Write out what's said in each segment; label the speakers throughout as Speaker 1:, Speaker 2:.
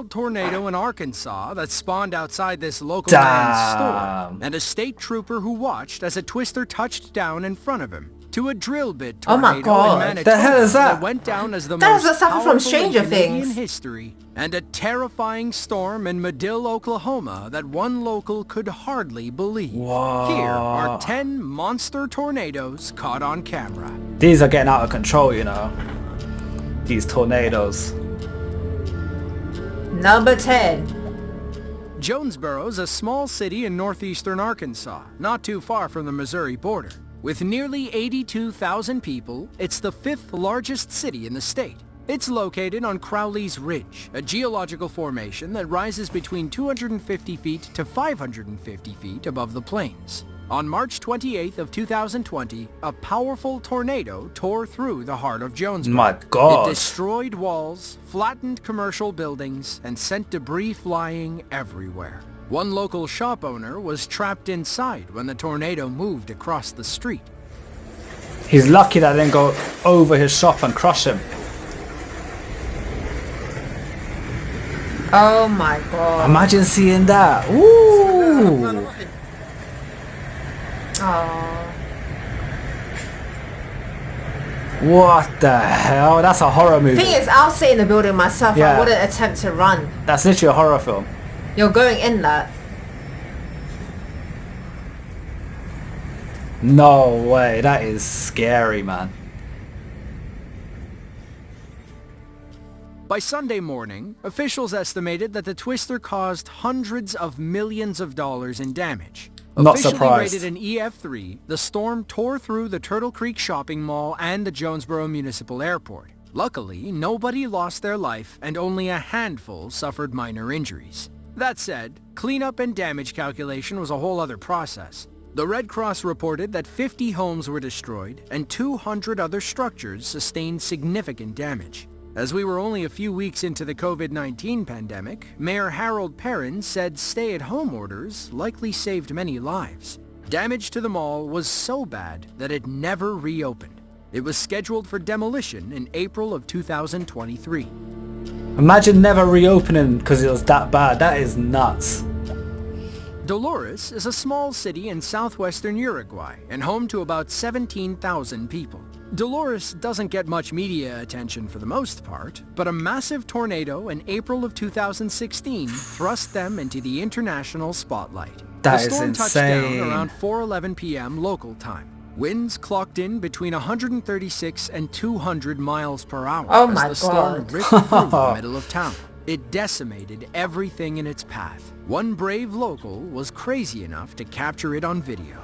Speaker 1: mild tornado in Arkansas that spawned outside this local man's store, and a state trooper who watched as a twister touched down in front of him, to a drill bit tornado in Manitoba
Speaker 2: the hell is that?
Speaker 1: went down as the
Speaker 3: That
Speaker 1: most
Speaker 3: something from
Speaker 1: powerful
Speaker 3: Stranger
Speaker 1: in Canadian
Speaker 3: Things.
Speaker 1: history, and a terrifying storm in Madill, Oklahoma that one local could hardly believe.
Speaker 2: Whoa.
Speaker 1: Here are 10 monster tornadoes caught on camera.
Speaker 2: These are getting out of control, you know. These tornadoes.
Speaker 3: Number 10.
Speaker 1: Jonesboro is a small city in northeastern Arkansas, not too far from the Missouri border. With nearly 82,000 people, it's the 5th largest city in the state. It's located on Crowley's Ridge, a geological formation that rises between 250 feet to 550 feet above the plains. On March 28th of 2020, a powerful tornado tore through the heart of Jonesboro.
Speaker 2: My God.
Speaker 1: It destroyed walls, flattened commercial buildings, and sent debris flying everywhere. One local shop owner was trapped inside when the tornado moved across the street.
Speaker 2: He's lucky that I didn't go over his shop and crush him.
Speaker 3: Oh my God.
Speaker 2: Imagine seeing that. Ooh.
Speaker 3: Oh.
Speaker 2: What the hell? That's a horror movie.
Speaker 3: Thing is, I'll sit in the building myself.
Speaker 2: Yeah.
Speaker 3: I wouldn't attempt to run.
Speaker 2: That's literally a horror film.
Speaker 3: You're going in that.
Speaker 2: No way. That is scary, man.
Speaker 1: By Sunday morning, officials estimated that the twister caused hundreds of millions of dollars in damage.
Speaker 2: Not
Speaker 1: Officially
Speaker 2: surprised.
Speaker 1: rated an EF3, the storm tore through the Turtle Creek Shopping Mall and the Jonesboro Municipal Airport. Luckily, nobody lost their life and only a handful suffered minor injuries. That said, cleanup and damage calculation was a whole other process. The Red Cross reported that 50 homes were destroyed and 200 other structures sustained significant damage. As we were only a few weeks into the COVID-19 pandemic, Mayor Harold Perrin said stay-at-home orders likely saved many lives. Damage to the mall was so bad that it never reopened. It was scheduled for demolition in April of 2023.
Speaker 2: Imagine never reopening because it was that bad. That is nuts.
Speaker 1: Dolores is a small city in southwestern Uruguay and home to about 17,000 people. Dolores doesn't get much media attention for the most part, but a massive tornado in April of 2016 thrust them into the international spotlight.
Speaker 2: That
Speaker 1: the
Speaker 2: is
Speaker 1: storm touched down
Speaker 2: insane.
Speaker 1: around 4:11 p.m. local time. Winds clocked in between 136 and 200 miles per hour
Speaker 3: Oh
Speaker 1: as
Speaker 3: my
Speaker 1: the storm
Speaker 3: God.
Speaker 1: ripped through the middle of town. It decimated everything in its path. One brave local was crazy enough to capture it on video.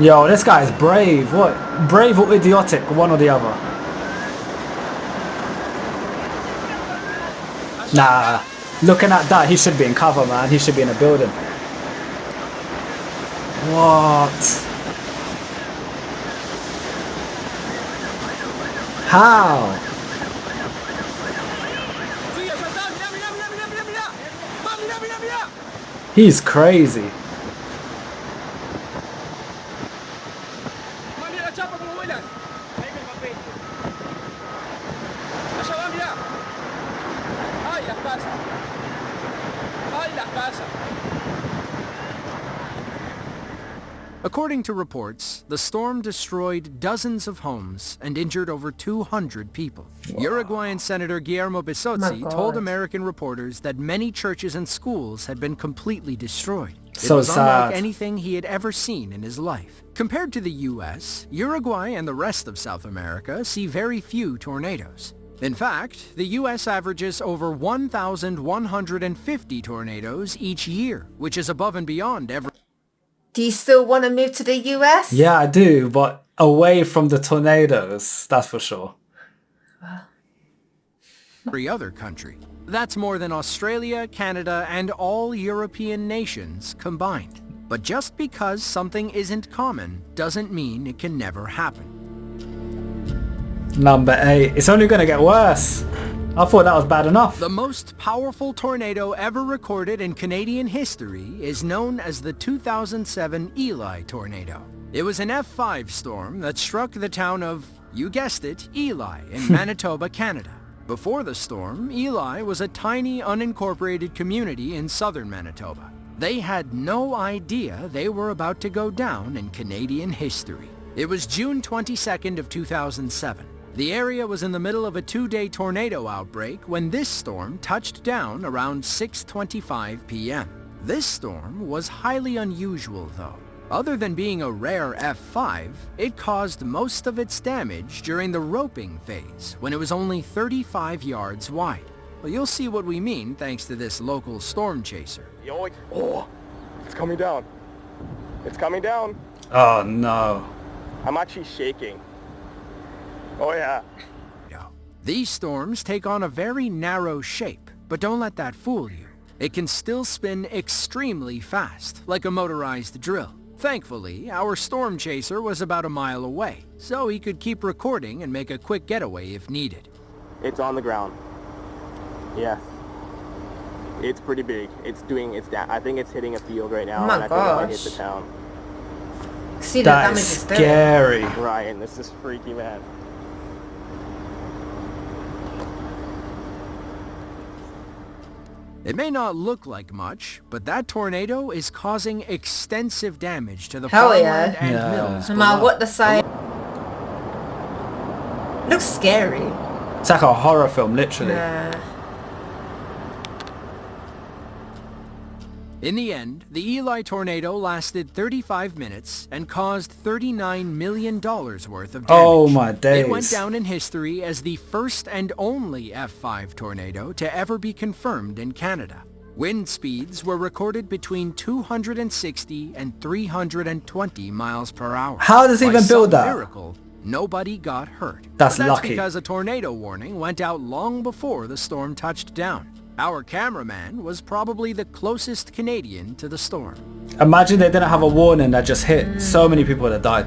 Speaker 2: Yo, this guy is brave. What? Brave or idiotic? One or the other. Nah. Looking at that, he should be in cover, man. He should be in a building. What? How? He's crazy.
Speaker 1: According to reports, the storm destroyed dozens of homes and injured over 200 people.
Speaker 2: Wow.
Speaker 1: Uruguayan Senator Guillermo Bisozzi
Speaker 3: God.
Speaker 1: told American reporters that many churches and schools had been completely destroyed. It
Speaker 2: So
Speaker 1: was unlike
Speaker 2: sad.
Speaker 1: anything he had ever seen in his life. Compared to the US, Uruguay and the rest of South America see very few tornadoes. In fact, the US averages over 1,150 tornadoes each year, which is above and beyond
Speaker 3: Do you still want to move to the US?
Speaker 2: Yeah, I do, but away from the tornadoes, that's for sure.
Speaker 1: every other country. That's more than Australia, Canada, and all European nations combined. But just because something isn't common doesn't mean it can never happen.
Speaker 2: Number 8. It's only going to get worse. I thought that was bad enough.
Speaker 1: The most powerful tornado ever recorded in Canadian history is known as the 2007 Eli Tornado. It was an F5 storm that struck the town of, you guessed it, Eli in Manitoba, Canada. Before the storm, Eli was a tiny unincorporated community in southern Manitoba. They had no idea they were about to go down in Canadian history. It was June 22nd of 2007. The area was in the middle of a 2-day tornado outbreak when this storm touched down around 6:25 p.m. This storm was highly unusual though. Other than being a rare F5, it caused most of its damage during the roping phase when it was only 35 yards wide. Well, you'll see what we mean thanks to this local storm chaser.
Speaker 4: Oh, it's coming down. It's coming down.
Speaker 2: Oh no.
Speaker 4: I'm actually shaking. Oh yeah.
Speaker 1: These storms take on a very narrow shape, but don't let that fool you. It can still spin extremely fast, like a motorized drill. Thankfully, our storm chaser was about a mile away, so he could keep recording and make a quick getaway if needed.
Speaker 4: It's on the ground. Yes. It's pretty big. It's doing its I think it's hitting a field right now,
Speaker 3: Oh my
Speaker 4: and I think it might hit
Speaker 3: gosh.
Speaker 4: the town.
Speaker 3: See the
Speaker 2: That
Speaker 3: damage
Speaker 2: is
Speaker 3: is there.
Speaker 2: scary.
Speaker 4: Ryan, this is freaky, man.
Speaker 1: It may not look like much, but that tornado is causing extensive damage to the
Speaker 3: Hell
Speaker 1: farmland
Speaker 3: yeah.
Speaker 1: and
Speaker 2: Yeah.
Speaker 1: mills
Speaker 3: No matter
Speaker 1: below.
Speaker 3: what the side. Looks scary.
Speaker 2: It's like a horror film, literally.
Speaker 3: Yeah.
Speaker 1: In the end, the Eli Tornado lasted 35 minutes and caused $39 million worth of damage.
Speaker 2: Oh my days.
Speaker 1: It went down in history as the first and only F5 tornado to ever be confirmed in Canada. Wind speeds were recorded between 260 and 320 miles per hour.
Speaker 2: How does he
Speaker 1: By
Speaker 2: even build
Speaker 1: some
Speaker 2: that?
Speaker 1: miracle, nobody got hurt.
Speaker 2: That's
Speaker 1: But
Speaker 2: lucky.
Speaker 1: because a tornado warning went out long before the storm touched down. Our cameraman was probably the closest Canadian to the storm.
Speaker 2: Imagine they didn't have a warning that just hit. So many people would have died.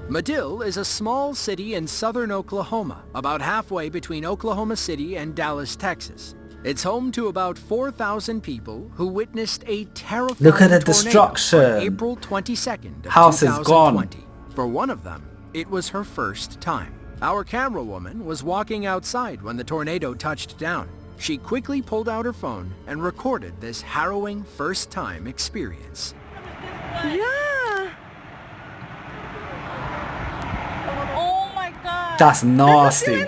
Speaker 1: Madill is a small city in southern Oklahoma, about halfway between Oklahoma City and Dallas, Texas. It's home to about 4,000 people who witnessed a terrifying
Speaker 2: Look at the
Speaker 1: tornado
Speaker 2: destruction.
Speaker 1: on April 22nd of
Speaker 2: House is
Speaker 1: 2020.
Speaker 2: gone.
Speaker 1: For one of them, it was her first time. Our camera woman was walking outside when the tornado touched down. She quickly pulled out her phone and recorded this harrowing first-time experience.
Speaker 5: Yeah. Oh my god.
Speaker 2: That's nasty.
Speaker 5: Run, run.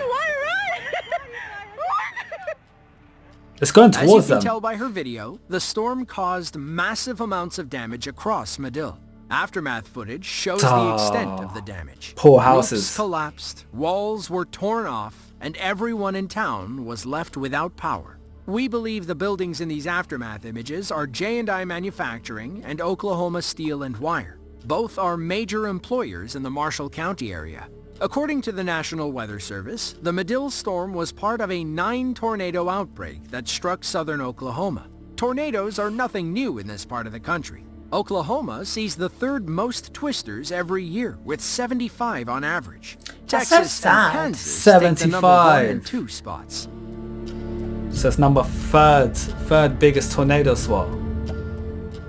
Speaker 2: It's going
Speaker 1: As you
Speaker 2: towards
Speaker 1: can
Speaker 2: them.
Speaker 1: tell by her video, the storm caused massive amounts of damage across Madill. Aftermath footage shows the extent of the damage.
Speaker 2: Poor
Speaker 1: Roofs
Speaker 2: houses.
Speaker 1: collapsed, walls were torn off, and everyone in town was left without power. We believe the buildings in these aftermath images are J&I Manufacturing and Oklahoma Steel and Wire. Both are major employers in the Marshall County area. According to the National Weather Service, the Madill storm was part of a 9-tornado outbreak that struck southern Oklahoma. Tornadoes are nothing new in this part of the country. Oklahoma sees the third most twisters every year, with 75 on average.
Speaker 3: That's so
Speaker 1: Texas
Speaker 3: sad.
Speaker 1: and Kansas take the number 1
Speaker 2: 75.
Speaker 1: and 2 spots.
Speaker 2: So it's number third biggest tornado swell.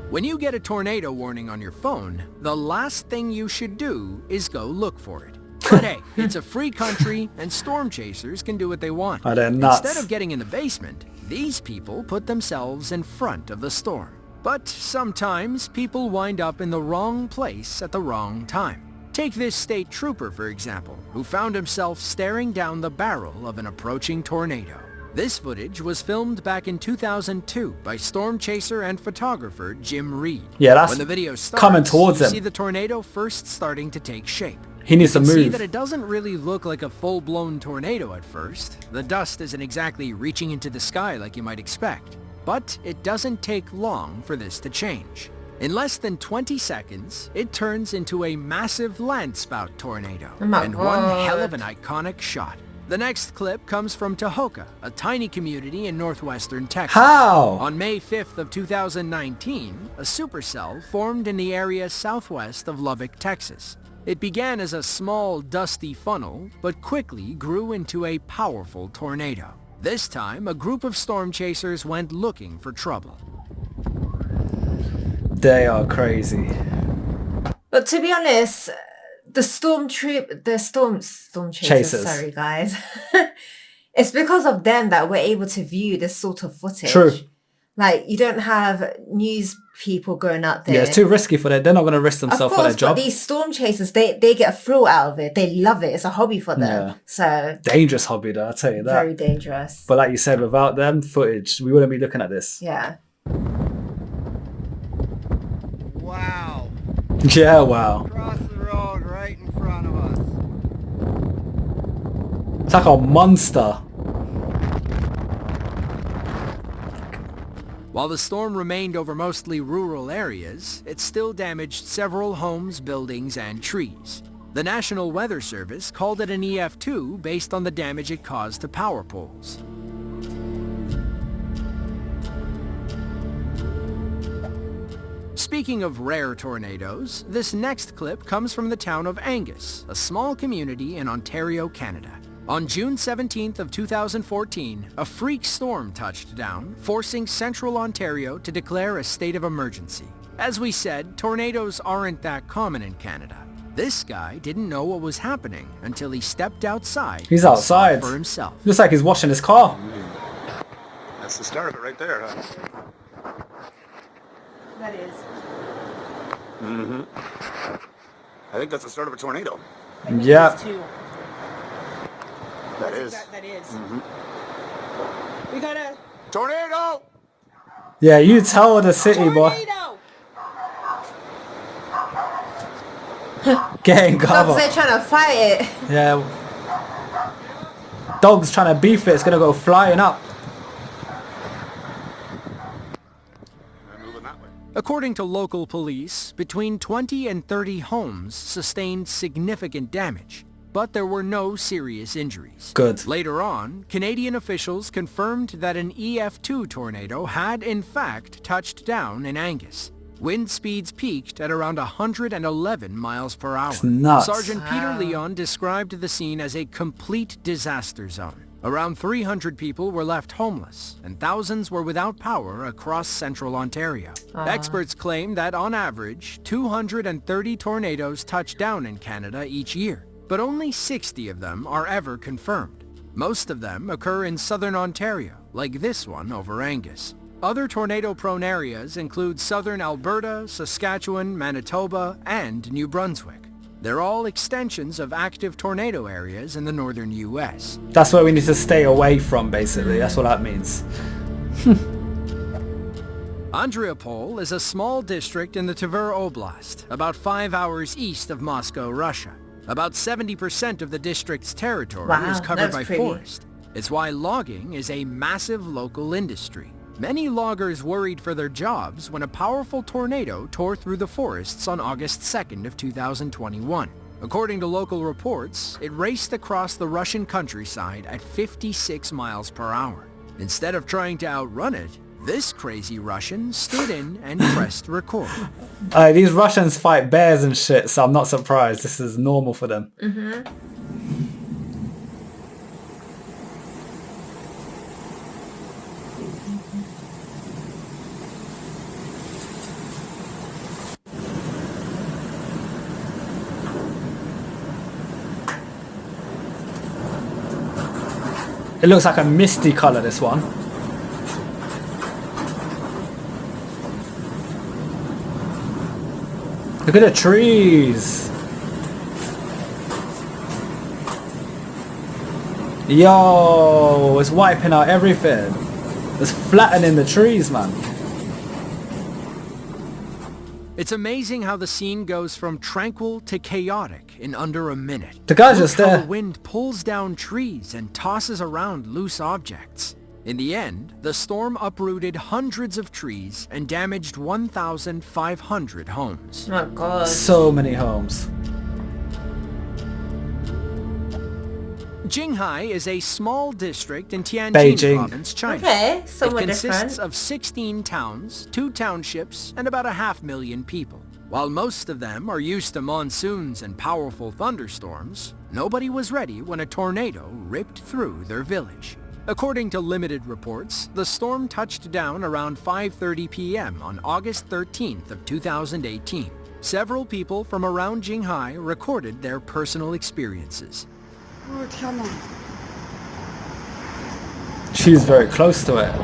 Speaker 1: When you get a tornado warning on your phone, the last thing you should do is go look for it. But hey, it's a free country and storm chasers can do what they want.
Speaker 2: Oh, they're nuts.
Speaker 1: Instead of getting in the basement, these people put themselves in front of the storm. But sometimes people wind up in the wrong place at the wrong time. Take this state trooper, for example, who found himself staring down the barrel of an approaching tornado. This footage was filmed back in 2002 by storm chaser and photographer Jim Reed.
Speaker 2: Yeah, that's
Speaker 1: when the video starts,
Speaker 2: coming towards
Speaker 1: you
Speaker 2: him.
Speaker 1: see the tornado first starting to take shape.
Speaker 2: He needs to
Speaker 1: You can see
Speaker 2: move.
Speaker 1: that it doesn't really look like a full-blown tornado at first. The dust isn't exactly reaching into the sky like you might expect. But it doesn't take long for this to change. In less than 20 seconds, it turns into a massive landspout tornado.
Speaker 3: Oh my
Speaker 1: and one
Speaker 3: God.
Speaker 1: hell of an iconic shot. The next clip comes from Tahoka, a tiny community in northwestern Texas.
Speaker 2: How?
Speaker 1: On May 5th of 2019, a supercell formed in the area southwest of Lubbock, Texas. It began as a small, dusty funnel, but quickly grew into a powerful tornado. This time, a group of storm chasers went looking for trouble.
Speaker 2: They are crazy.
Speaker 3: But to be honest, the storm chasers.
Speaker 2: Chasers.
Speaker 3: Sorry, guys. It's because of them that we're able to view this sort of footage.
Speaker 2: True.
Speaker 3: Like, you don't have news people going out there.
Speaker 2: Yeah, it's too risky for them. They're not going to risk themselves for their job.
Speaker 3: But these storm chasers, they get a thrill out of it. They love it. It's a hobby for them.
Speaker 2: Yeah.
Speaker 3: So
Speaker 2: Dangerous hobby, though. I'll tell you that.
Speaker 3: very dangerous.
Speaker 2: But like you said, without them footage, we wouldn't be looking at this.
Speaker 3: Yeah.
Speaker 6: Wow.
Speaker 2: Yeah, wow.
Speaker 6: Across the road right in front of us.
Speaker 2: It's like a monster.
Speaker 1: While the storm remained over mostly rural areas, it still damaged several homes, buildings, and trees. The National Weather Service called it an EF2 based on the damage it caused to power poles. Speaking of rare tornadoes, this next clip comes from the town of Angus, a small community in Ontario, Canada. On June 17th of 2014, a freak storm touched down, forcing central Ontario to declare a state of emergency. As we said, tornadoes aren't that common in Canada. This guy didn't know what was happening until he stepped outside.
Speaker 2: He's
Speaker 1: and saw
Speaker 2: outside.
Speaker 1: for himself.
Speaker 2: Looks like he's washing his car.
Speaker 7: That's the start of it right there, huh?
Speaker 3: That is.
Speaker 7: Mm-hmm. I think that's the start of a tornado.
Speaker 2: Yeah.
Speaker 7: That is.
Speaker 5: That is.
Speaker 7: Mm-hmm.
Speaker 5: We got a
Speaker 7: Tornado!
Speaker 2: Yeah, you tell the city, boy.
Speaker 5: tornado!
Speaker 2: Get in
Speaker 3: Dogs,
Speaker 2: cover.
Speaker 3: they're trying to fight it.
Speaker 2: Yeah. Dog's trying to beef it. It's going to go flying up.
Speaker 7: I'm moving that way.
Speaker 1: According to local police, between 20 and 30 homes sustained significant damage, but there were no serious injuries.
Speaker 2: Good.
Speaker 1: Later on, Canadian officials confirmed that an EF2 tornado had in fact touched down in Angus. Wind speeds peaked at around 111 miles per hour.
Speaker 2: It's nuts.
Speaker 1: Sergeant Peter Leon described the scene as a complete disaster zone. Around 300 people were left homeless, and thousands were without power across central Ontario. Experts claim that on average, 230 tornadoes touch down in Canada each year, but only 60 of them are ever confirmed. Most of them occur in southern Ontario, like this one over Angus. Other tornado-prone areas include southern Alberta, Saskatchewan, Manitoba, and New Brunswick. They're all extensions of active tornado areas in the northern US.
Speaker 2: That's where we need to stay away from, basically. That's what that means.
Speaker 1: Andriupol is a small district in the Tver Oblast, about 5 hours east of Moscow, Russia. About 70% of the district's territory is covered by forest. It's why logging is a massive local industry. Many loggers worried for their jobs when a powerful tornado tore through the forests on August 2nd of 2021. According to local reports, it raced across the Russian countryside at 56 miles per hour. Instead of trying to outrun it, this crazy Russian stood in and pressed record.
Speaker 2: These Russians fight bears and shit, so I'm not surprised. This is normal for them. It looks like a misty color, this one. Look at the trees. Yo, it's wiping out everything. It's flattening the trees, man.
Speaker 1: It's amazing how the scene goes from tranquil to chaotic in under a minute.
Speaker 2: The guy's
Speaker 1: Look
Speaker 2: just
Speaker 1: how
Speaker 2: there.
Speaker 1: the wind pulls down trees and tosses around loose objects. In the end, the storm uprooted hundreds of trees and damaged 1,500 homes.
Speaker 3: Oh god.
Speaker 2: So many homes.
Speaker 1: Jinghai is a small district in Tianjin
Speaker 2: Beijing.
Speaker 1: province, China.
Speaker 3: Okay,
Speaker 1: It
Speaker 3: somewhat
Speaker 1: consists
Speaker 3: different.
Speaker 1: of 16 towns, 2 townships, and about 500,000 people. While most of them are used to monsoons and powerful thunderstorms, nobody was ready when a tornado ripped through their village. According to limited reports, the storm touched down around 5:30 p.m. on August 13th of 2018. Several people from around Jinghai recorded their personal experiences.
Speaker 2: She's very close to it.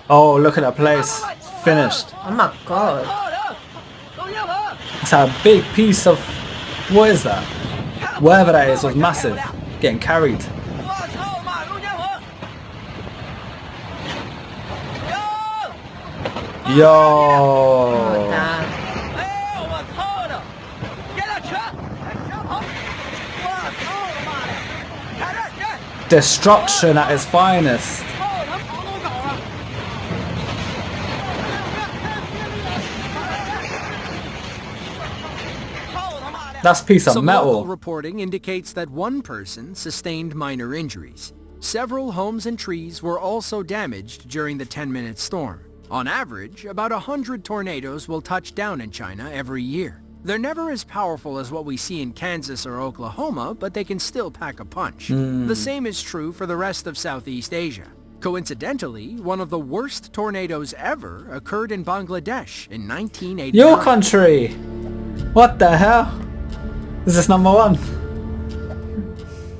Speaker 2: Oh, look at that place. Finished.
Speaker 3: Oh my god.
Speaker 2: It's a big piece of... What is that? Whatever that is was massive. Getting carried. Yo!
Speaker 3: Oh, damn.
Speaker 2: Destruction at its finest. That's a piece of
Speaker 1: Some
Speaker 2: metal.
Speaker 1: local reporting indicates that one person sustained minor injuries. Several homes and trees were also damaged during the 10-minute storm. On average, about 100 tornadoes will touch down in China every year. They're never as powerful as what we see in Kansas or Oklahoma, but they can still pack a punch. The same is true for the rest of Southeast Asia. Coincidentally, one of the worst tornadoes ever occurred in Bangladesh in 1989.
Speaker 2: Your country! What the hell? Is this number one?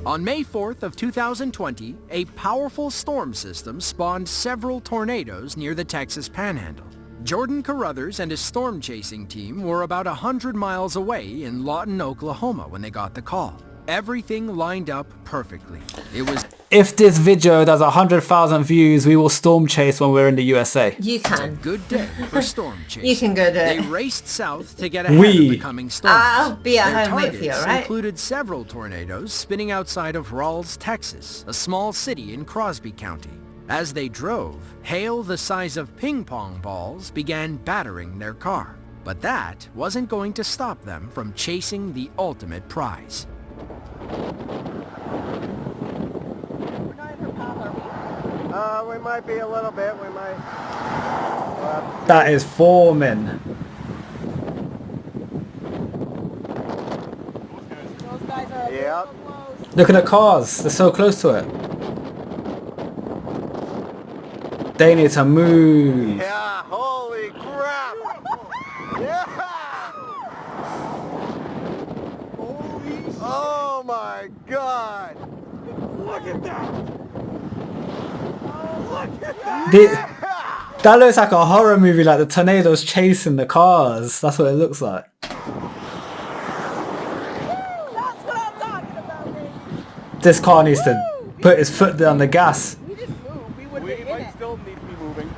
Speaker 1: On May 4th of 2020, a powerful storm system spawned several tornadoes near the Texas Panhandle. Jordan Carruthers and his storm chasing team were about 100 miles away in Lawton, Oklahoma when they got the call. Everything lined up perfectly. It was...
Speaker 2: If this video does 100,000 views, we will storm chase when we're in the USA.
Speaker 3: You can.
Speaker 1: good day for storm chasing.
Speaker 3: You can go do
Speaker 1: They
Speaker 3: it.
Speaker 1: raced south to get ahead of the coming storms.
Speaker 3: I'll be at
Speaker 1: Their
Speaker 3: home with you,
Speaker 1: targets
Speaker 3: alright?
Speaker 1: included several tornadoes spinning outside of Ralls, Texas, a small city in Crosby County. As they drove, hail the size of ping pong balls began battering their car. But that wasn't going to stop them from chasing the ultimate prize.
Speaker 6: We might be a little bit. We might.
Speaker 2: That is forming.
Speaker 5: Those guys are
Speaker 6: Yep.
Speaker 2: Look at the cars. They're so close to it. They need to move.
Speaker 6: Yeah. Holy crap. Yeah. Holy. Oh my God. Look at that. Look at that.
Speaker 2: That looks like a horror movie, like the tornadoes chasing the cars. That's what it looks like.
Speaker 5: That's what I'm talking about, baby.
Speaker 2: This car needs to put his foot on the gas.
Speaker 5: We didn't move. We would
Speaker 6: We
Speaker 5: have been in
Speaker 6: might
Speaker 5: it.
Speaker 6: still need to be moving.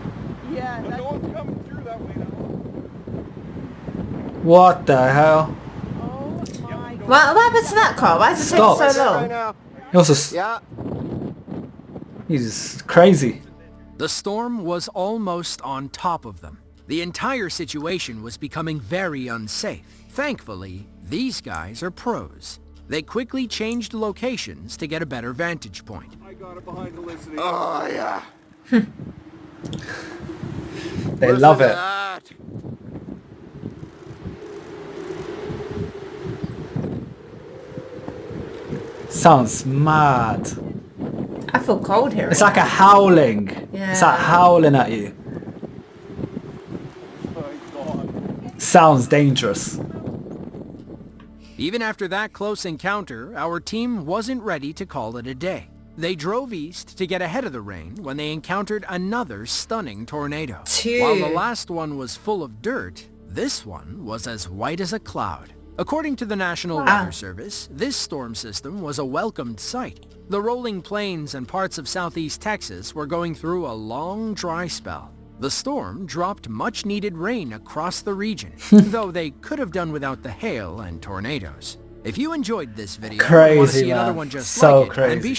Speaker 5: Yeah.
Speaker 6: But
Speaker 5: That's,
Speaker 6: no one's coming through that way now.
Speaker 2: What the hell?
Speaker 5: oh my God.
Speaker 3: What happened to that car? Why is it
Speaker 2: Stop.
Speaker 3: taking so
Speaker 6: Right
Speaker 3: long?
Speaker 6: now.
Speaker 2: He also,
Speaker 6: Yeah.
Speaker 2: he's crazy.
Speaker 1: The storm was almost on top of them. The entire situation was becoming very unsafe. Thankfully, these guys are pros. They quickly changed locations to get a better vantage point.
Speaker 6: I got it behind the listening. Oh yeah.
Speaker 2: They love it. Sounds mad.
Speaker 3: I feel cold here.
Speaker 2: It's like a howling.
Speaker 3: Yeah.
Speaker 2: It's like howling at you.
Speaker 6: My God.
Speaker 2: Sounds dangerous.
Speaker 1: Even after that close encounter, our team wasn't ready to call it a day. They drove east to get ahead of the rain when they encountered another stunning tornado.
Speaker 3: Two.
Speaker 1: While the last one was full of dirt, this one was as white as a cloud. According to the National
Speaker 3: Wow.
Speaker 1: Weather Service, this storm system was a welcomed sight. The rolling plains and parts of southeast Texas were going through a long dry spell. The storm dropped much-needed rain across the region, though they could have done without the hail and tornadoes. If you enjoyed this video and want to
Speaker 2: Crazy,
Speaker 1: see another
Speaker 2: man.
Speaker 1: one just
Speaker 2: So
Speaker 1: like it, then
Speaker 2: crazy.
Speaker 1: be